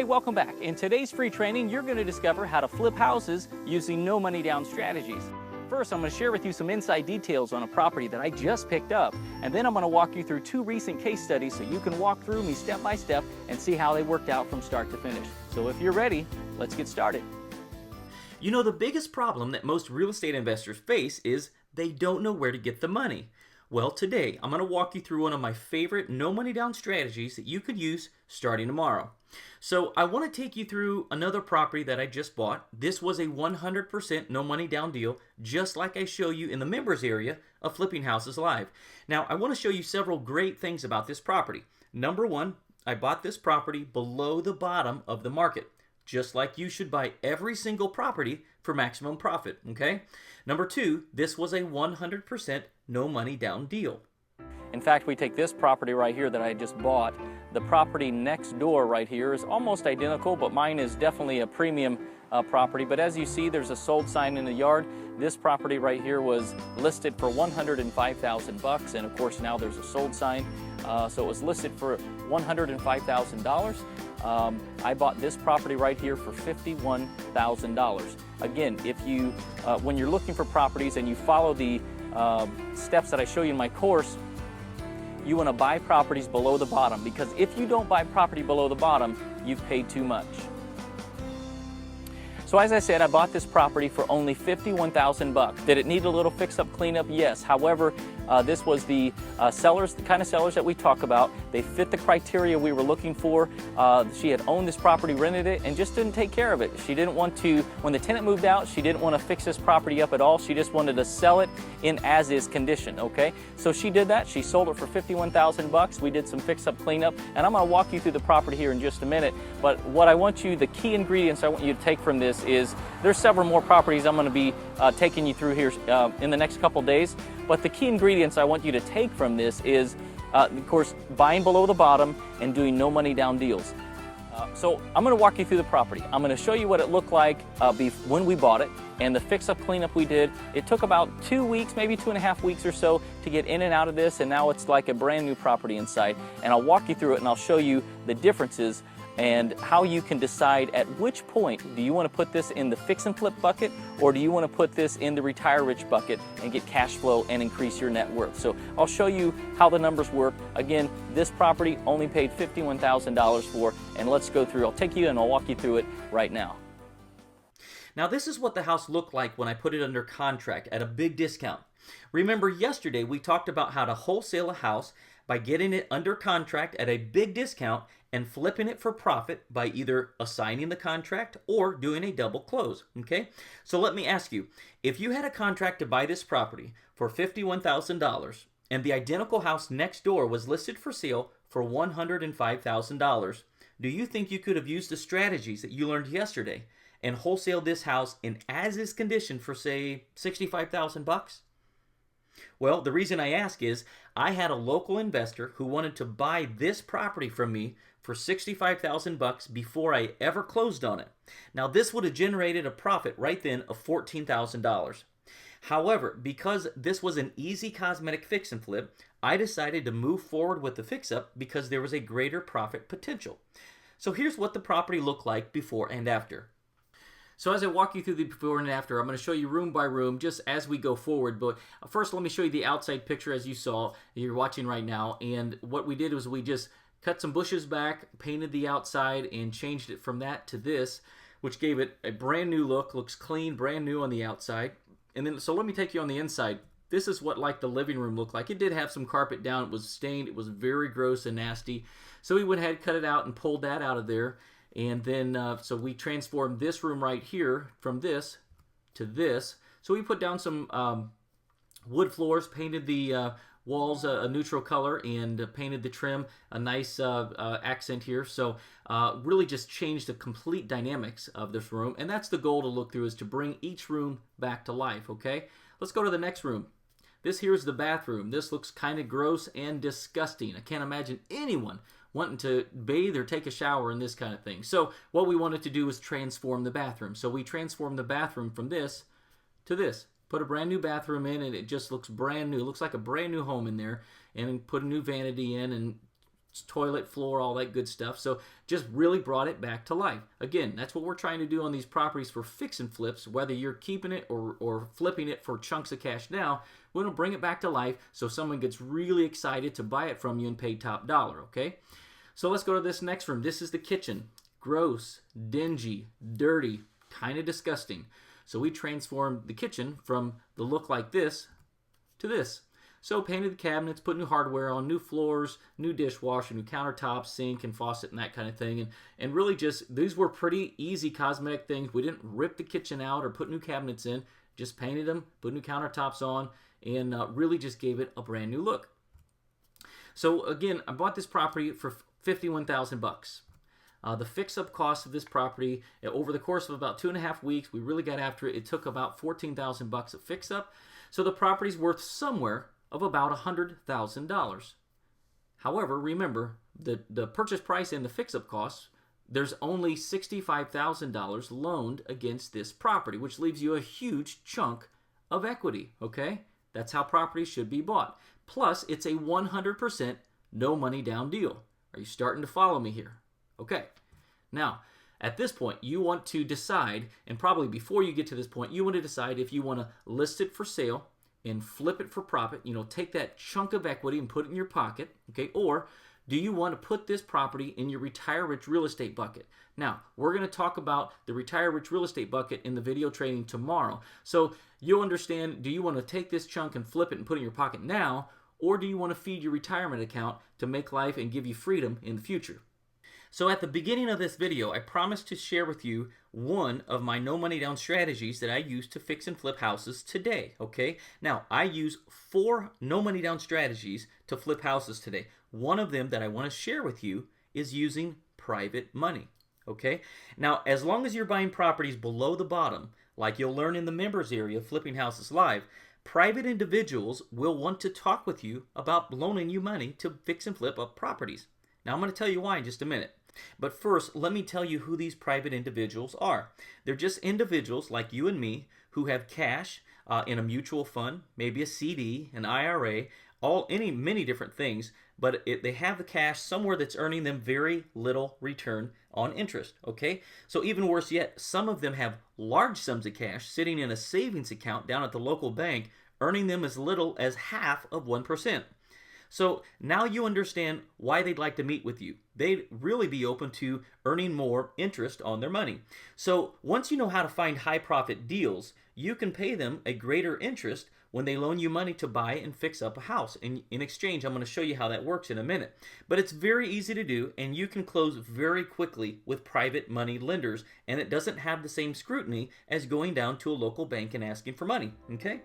Hey, welcome back. In today's free training, you're going to discover how to flip houses using no money down strategies. First, I'm going to share with you some inside details on a property that I just picked up, and then I'm going to walk you through 2 recent case studies so you can walk through me step by step and see how they worked out from start to finish. So if you're ready, let's get started. You know, the biggest problem that most real estate investors face is they don't know where to get the money. Well, today I'm going to walk you through one of my favorite no money down strategies that you could use starting tomorrow. So I want to take you through another property that I just bought. This was a 100% no money down deal, just like I show you in the members area of Flipping Houses Live. Now, I want to show you several great things about this property. Number one, I bought this property below the bottom of the market, just like you should buy every single property for maximum profit, okay? Number two, this was a 100% no money down deal. In fact, we take this property right here that I just bought. The property next door right here is almost identical, but mine is definitely a premium property. But as you see, there's a sold sign in the yard. This property right here was listed for $105,000, and of course now there's a sold sign. So it was listed for $105,000. I bought this property right here for $51,000. Again, if you, when you're looking for properties and you follow the steps that I show you in my course, you want to buy properties below the bottom, because if you don't buy property below the bottom, you've paid too much. So as I said, I bought this property for only $51,000. Did it need a little fix-up cleanup? Yes. However, this was the sellers, the kind of sellers that we talk about. They fit the criteria we were looking for. She had owned this property, rented it, and just didn't take care of it. She didn't want to, when the tenant moved out, she didn't want to fix this property up at all. She just wanted to sell it in as-is condition, okay? So she did that. She sold it for $51,000. We did some fix-up cleanup, and I'm going to walk you through the property here in just a minute. But what I want you, the key ingredients I want you to take from this is there's several more properties I'm going to be taking you through here in the next couple days. But the key ingredients I want you to take from this is, of course, buying below the bottom and doing no money down deals. So I'm going to walk you through the property. I'm going to show you what it looked like when we bought it, and the fix-up cleanup we did. It took about 2 weeks, maybe 2.5 weeks or so to get in and out of this, and now it's like a brand new property inside. And I'll walk you through it, and I'll show you the differences and how you can decide at which point do you want to put this in the fix and flip bucket, or do you want to put this in the retire rich bucket and get cash flow and increase your net worth. So I'll show you how the numbers work. Again, this property only paid $51,000 for, and let's go through. I'll take you and I'll walk you through it right now. Now, this is what the house looked like when I put it under contract at a big discount. Remember, yesterday we talked about how to wholesale a house by getting it under contract at a big discount and flipping it for profit by either assigning the contract or doing a double close, okay? So let me ask you, if you had a contract to buy this property for $51,000 and the identical house next door was listed for sale for $105,000, do you think you could have used the strategies that you learned yesterday and wholesale this house in as-is condition for, say, $65,000? Well, the reason I ask is I had a local investor who wanted to buy this property from me for $65,000 before I ever closed on it. Now, this would have generated a profit right then of $14,000. However, because this was an easy cosmetic fix and flip, I decided to move forward with the fix-up because there was a greater profit potential. So here's what the property looked like before and after. So as I walk you through the before and after, I'm going to show you room by room just as we go forward. But first, let me show you the outside picture as you saw, you're watching right now. And what we did was we just cut some bushes back, painted the outside, and changed it from that to this, which gave it a brand new look. Looks clean, brand new on the outside. And then, so let me take you on the inside. This is what like the living room looked like. It did have some carpet down. It was stained. It was very gross and nasty. So we went ahead, cut it out, and pulled that out of there. And then, so we transformed this room right here from this to this. So we put down some wood floors, painted the walls a neutral color, and painted the trim a nice accent here. So really just changed the complete dynamics of this room. And that's the goal to look through, is to bring each room back to life, okay? Let's go to the next room. This here is the bathroom. This looks kind of gross and disgusting. I can't imagine anyone wanting to bathe or take a shower and this kind of thing. So what we wanted to do was transform the bathroom. So we transformed the bathroom from this to this. Put a brand new bathroom in, and it just looks brand new. It looks like a brand new home in there. And put a new vanity in and toilet, floor, all that good stuff. So just really brought it back to life. Again, that's what we're trying to do on these properties for fix and flips, whether you're keeping it or flipping it for chunks of cash now. We want to bring it back to life so someone gets really excited to buy it from you and pay top dollar, okay? So let's go to this next room. This is the kitchen. Gross, dingy, dirty, kind of disgusting. So we transformed the kitchen from the look like this to this. So painted the cabinets, put new hardware on, new floors, new dishwasher, new countertops, sink and faucet and that kind of thing. And really just, these were pretty easy cosmetic things. We didn't rip the kitchen out or put new cabinets in. Just painted them, put new countertops on, and really just gave it a brand new look. So again, I bought this property for $51,000. The fix-up cost of this property over the course of about 2.5 weeks, we really got after it. It took about $14,000 of fix-up. So the property's worth somewhere of about $100,000. However, remember, the purchase price and the fix-up costs, there's only $65,000 loaned against this property, which leaves you a huge chunk of equity, okay? That's how properties should be bought. Plus, it's a 100% no money down deal. Are you starting to follow me here? Okay. Now, at this point, you want to decide, and probably before you get to this point, you want to decide if you want to list it for sale and flip it for profit, take that chunk of equity and put it in your pocket, okay? Or do you want to put this property in your Retire Rich real estate bucket? Now, we're going to talk about the Retire Rich real estate bucket in the video training tomorrow. So you'll understand, do you want to take this chunk and flip it and put it in your pocket now, or do you want to feed your retirement account to make life and give you freedom in the future? So at the beginning of this video, I promised to share with you one of my no money down strategies that I use to fix and flip houses today, okay? Now, I use 4 no money down strategies to flip houses today. One of them that I want to share with you is using private money, okay? Now, as long as you're buying properties below the bottom, like you'll learn in the members area of Flipping Houses Live, private individuals will want to talk with you about loaning you money to fix and flip up properties. Now, I'm going to tell you why in just a minute. But first, let me tell you who these private individuals are. They're just individuals like you and me who have cash in a mutual fund, maybe a CD, an IRA, many different things, but they have the cash somewhere that's earning them very little return on interest, okay? So even worse yet, some of them have large sums of cash sitting in a savings account down at the local bank, earning them as little as half of 1%. So now you understand why they'd like to meet with you. They'd really be open to earning more interest on their money. So once you know how to find high profit deals, you can pay them a greater interest when they loan you money to buy and fix up a house. In exchange, I'm going to show you how that works in a minute. But it's very easy to do, and you can close very quickly with private money lenders, and it doesn't have the same scrutiny as going down to a local bank and asking for money, okay?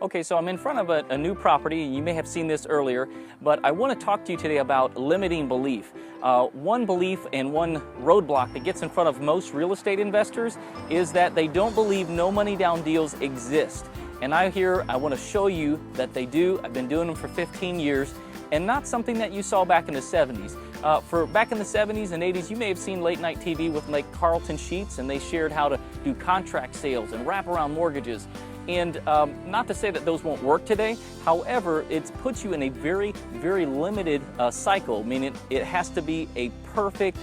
Okay, so I'm in front of a new property. You may have seen this earlier, but I want to talk to you today about limiting belief. One belief and one roadblock that gets in front of most real estate investors is that they don't believe no money down deals exist. And I want to show you that they do. I've been doing them for 15 years, and not something that you saw back in the 70s. Back in the 70s and 80s, you may have seen late night TV with like Carlton Sheets, and they shared how to do contract sales and wraparound mortgages. And not to say that those won't work today, however, it puts you in a very, very limited cycle, meaning it has to be a perfect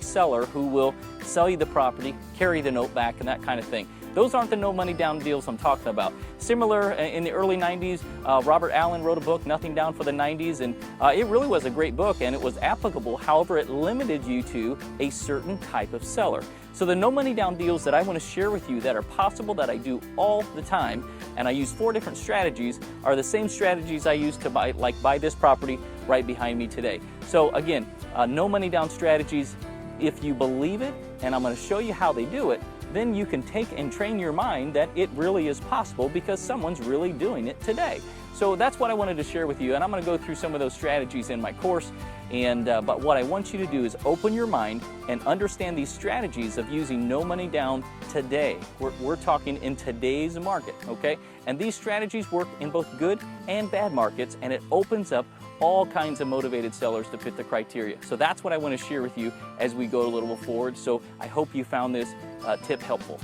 seller who will sell you the property, carry the note back, and that kind of thing. Those aren't the no money down deals I'm talking about. Similar in the early 90s, Robert Allen wrote a book, Nothing Down for the 90s, and it really was a great book and it was applicable. However, it limited you to a certain type of seller. So the no money down deals that I want to share with you that are possible, that I do all the time, and I use 4 different strategies, are the same strategies I use to buy this property right behind me today. So again, no money down strategies, if you believe it, and I'm going to show you how they do it, then you can take and train your mind that it really is possible because someone's really doing it today. So that's what I wanted to share with you, and I'm going to go through some of those strategies in my course. But what I want you to do is open your mind and understand these strategies of using no money down today. We're talking in today's market, okay? And these strategies work in both good and bad markets, and it opens up all kinds of motivated sellers to fit the criteria. So that's what I want to share with you as we go a little forward. So I hope you found this tip helpful.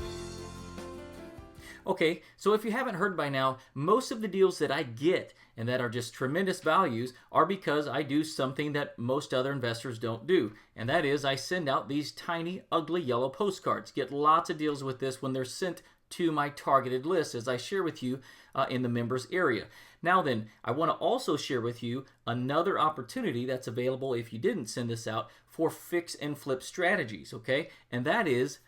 Okay, so if you haven't heard by now, most of the deals that I get and that are just tremendous values are because I do something that most other investors don't do, and that is I send out these tiny, ugly yellow postcards. Get lots of deals with this when they're sent to my targeted list, as I share with you in the members area. Now then, I want to also share with you another opportunity that's available if you didn't send this out for fix and flip strategies, okay? And that is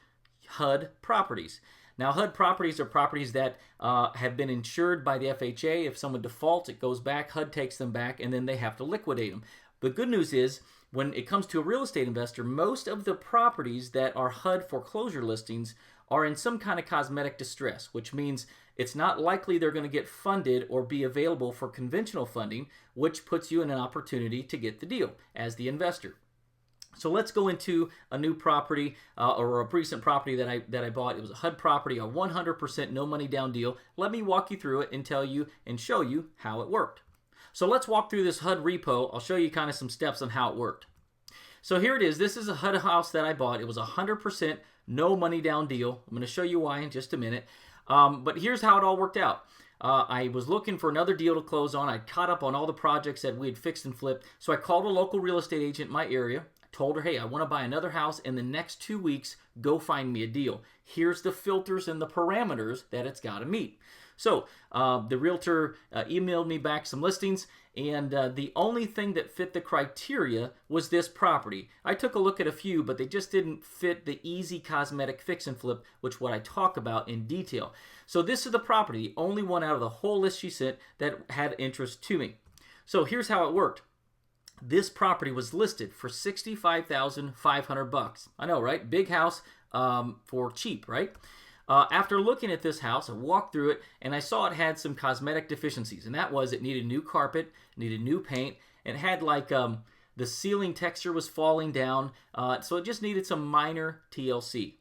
HUD properties. Now, HUD properties are properties that have been insured by the FHA. If someone defaults, it goes back, HUD takes them back, and then they have to liquidate them. The good news is, when it comes to a real estate investor, most of the properties that are HUD foreclosure listings are in some kind of cosmetic distress, which means it's not likely they're going to get funded or be available for conventional funding, which puts you in an opportunity to get the deal as the investor. So let's go into a new property or a recent property that I bought. It was a HUD property, a 100% no money down deal. Let me walk you through it and tell you and show you how it worked. So let's walk through this HUD repo. I'll show you kind of some steps on how it worked. So here it is. This is a HUD house that I bought. It was a 100% no money down deal. I'm going to show you why in just a minute. But here's how it all worked out. I was looking for another deal to close on. I caught up on all the projects that we had fixed and flipped. So I called a local real estate agent in my area. I told her, hey, I want to buy another house in the next 2 weeks. Go find me a deal. Here's the filters and the parameters that it's got to meet. So the realtor emailed me back some listings, and the only thing that fit the criteria was this property. I took a look at a few, but they just didn't fit the easy cosmetic fix and flip, which what I talk about in detail. So this is the property, the only one out of the whole list she sent that had interest to me. So here's how it worked. This property was listed for $65,500. I know, right? Big house for cheap, right? After looking at this house, I walked through it and I saw it had some cosmetic deficiencies, and that was it needed new carpet, needed new paint, and it had like the ceiling texture was falling down, so it just needed some minor TLC.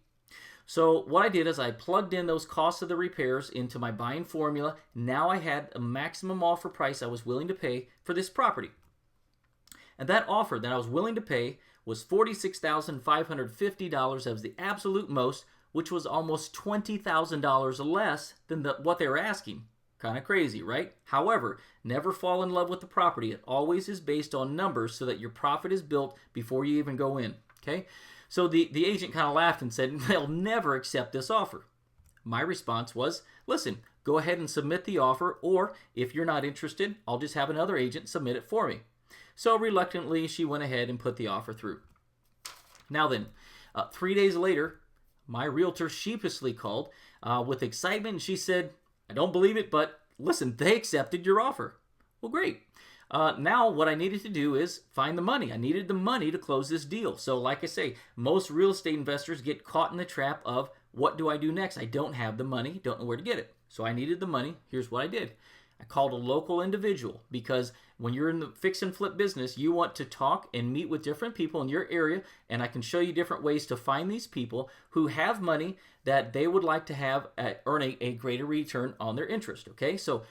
So what I did is I plugged in those costs of the repairs into my buying formula. Now I had a maximum offer price I was willing to pay for this property. And that offer that I was willing to pay was $46,550. That was the absolute most, which was almost $20,000 less than what they were asking. Kind of crazy, right? However, never fall in love with the property. It always is based on numbers so that your profit is built before you even go in. Okay? So the agent kind of laughed and said, they'll never accept this offer. My response was, listen, go ahead and submit the offer, or if you're not interested, I'll just have another agent submit it for me. So reluctantly, she went ahead and put the offer through. Now then, 3 days later, my realtor sheepishly called with excitement, and she said, I don't believe it, but listen, they accepted your offer. Well, great. Now what I needed to do is find the money. I needed the money to close this deal. So like I say, most real estate investors get caught in the trap of, what do I do next? I don't have the money, don't know where to get it. So I needed the money. Here's what I did. I called a local individual, because when you're in the fix and flip business, you want to talk and meet with different people in your area, and I can show you different ways to find these people who have money that they would like to have earning a greater return on their interest, okay? So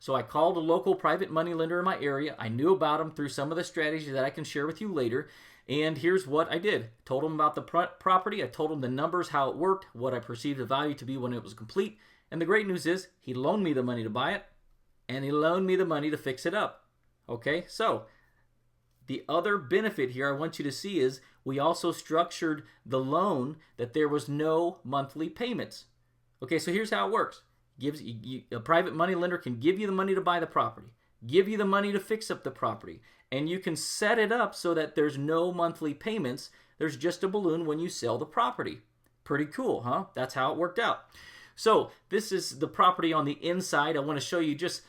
I called a local private money lender in my area. I knew about them through some of the strategies that I can share with you later, and here's what I did. Told them about the property. I told them the numbers, how it worked, what I perceived the value to be when it was complete, and the great news is he loaned me the money to buy it, and he loaned me the money to fix it up. Okay, so the other benefit here I want you to see is we also structured the loan that there was no monthly payments. Okay, so here's how it works. A private money lender can give you the money to buy the property, give you the money to fix up the property, and you can set it up so that there's no monthly payments. There's just a balloon when you sell the property. Pretty cool, huh? That's how it worked out. So this is the property on the inside. I want to show you just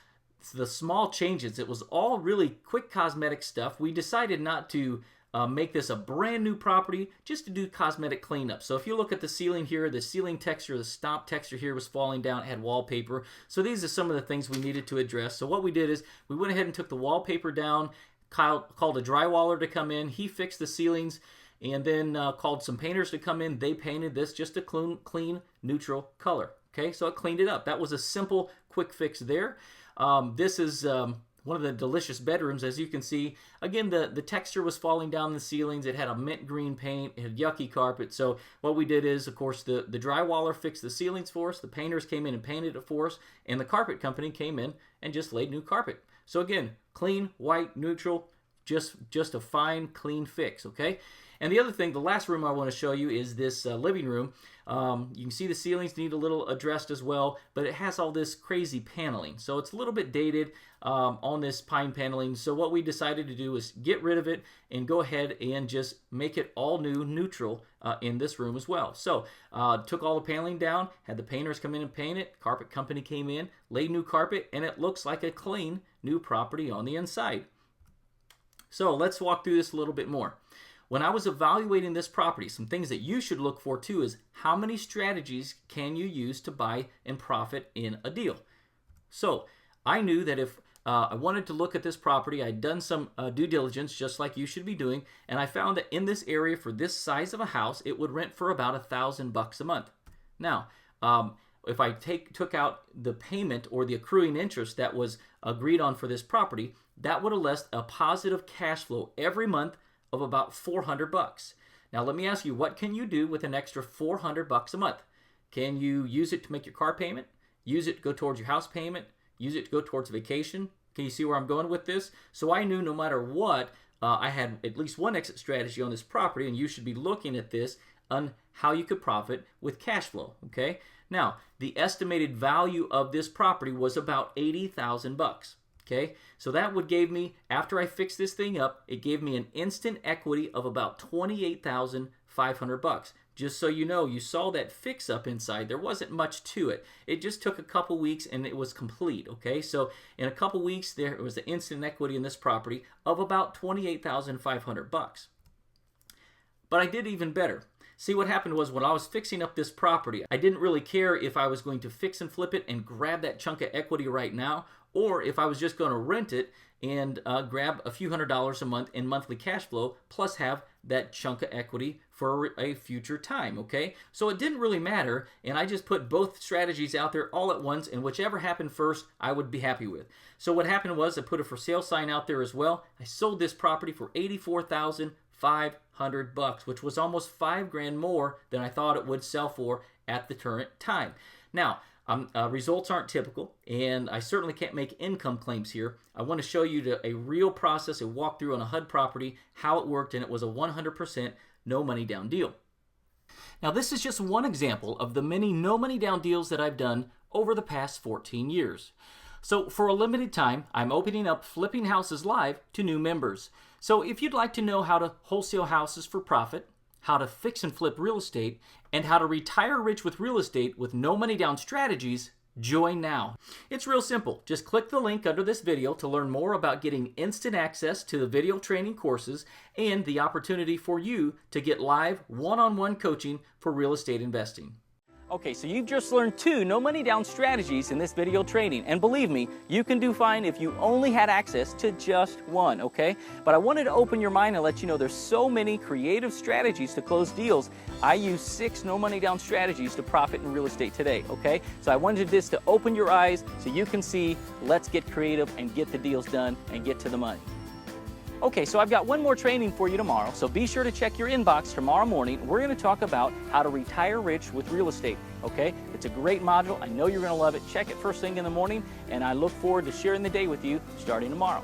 the small changes. It was all really quick cosmetic stuff. We decided not to make this a brand new property, just to do cosmetic cleanup. So if you look at the ceiling here, the ceiling texture, the stomp texture here was falling down, it had wallpaper. So these are some of the things we needed to address. So what we did is we went ahead and took the wallpaper down, called a drywaller to come in. He fixed the ceilings, and then called some painters to come in. They painted this just a clean, neutral color. Okay, so it cleaned it up. That was a simple, quick fix there. This is one of the delicious bedrooms. As you can see, again, the texture was falling down the ceilings. It had a mint green paint. It had yucky carpet. So what we did is, of course, the drywaller fixed the ceilings for us. The painters came in and painted it for us. And the carpet company came in and just laid new carpet. So again, clean, white, neutral, just a fine, clean fix, okay? And the other thing, the last room I want to show you is this living room. You can see the ceilings need a little addressed as well, but it has all this crazy paneling. So it's a little bit dated on this pine paneling. So what we decided to do is get rid of it and go ahead and just make it all new, neutral in this room as well. So took all the paneling down, had the painters come in and paint it, carpet company came in, laid new carpet, and it looks like a clean new property on the inside. So let's walk through this a little bit more. When I was evaluating this property, some things that you should look for too is how many strategies can you use to buy and profit in a deal. So I knew that if I wanted to look at this property, I'd done some due diligence just like you should be doing, and I found that in this area for this size of a house, it would rent for about $1,000 a month. Now, if I took out the payment or the accruing interest that was agreed on for this property, that would have left a positive cash flow every month of about $400. Now let me ask you, what can you do with an extra $400 a month? Can you use it to make your car payment? Use it to go towards your house payment? Use it to go towards vacation? Can you see where I'm going with this? So I knew no matter what, I had at least one exit strategy on this property, and you should be looking at this on how you could profit with cash flow, okay? Now, the estimated value of this property was about $80,000. Okay, so that would give me, after I fixed this thing up, it gave me an instant equity of about $28,500. Just so you know, you saw that fix up inside. There wasn't much to it. It just took a couple weeks and it was complete. Okay, so in a couple weeks, there was the instant equity in this property of about $28,500. But I did even better. See, what happened was when I was fixing up this property, I didn't really care if I was going to fix and flip it and grab that chunk of equity right now, or if I was just going to rent it and grab a few $100s a month in monthly cash flow, plus have that chunk of equity for a future time, okay? So it didn't really matter, and I just put both strategies out there all at once, and whichever happened first, I would be happy with. So what happened was I put a for sale sign out there as well. I sold this property for $84,500, which was almost $5,000 more than I thought it would sell for at the current time. Now, results aren't typical, and I certainly can't make income claims here. I want to show you a real process, a walkthrough on a HUD property, how it worked, and it was a 100% no money down deal. Now, this is just one example of the many no money down deals that I've done over the past 14 years. So for a limited time, I'm opening up Flipping Houses Live to new members. So if you'd like to know how to wholesale houses for profit, how to fix and flip real estate, and how to retire rich with real estate with no money down strategies, join now. It's real simple. Just click the link under this video to learn more about getting instant access to the video training courses and the opportunity for you to get live one-on-one coaching for real estate investing. Okay, so you've just learned 2 no money down strategies in this video training, and believe me, you can do fine if you only had access to just one, okay? But I wanted to open your mind and let you know there's so many creative strategies to close deals. I use 6 no money down strategies to profit in real estate today, okay? So I wanted this to open your eyes so you can see, let's get creative and get the deals done and get to the money. Okay, so I've got one more training for you tomorrow, so be sure to check your inbox tomorrow morning. We're going to talk about how to retire rich with real estate, okay? It's a great module. I know you're going to love it. Check it first thing in the morning, and I look forward to sharing the day with you starting tomorrow.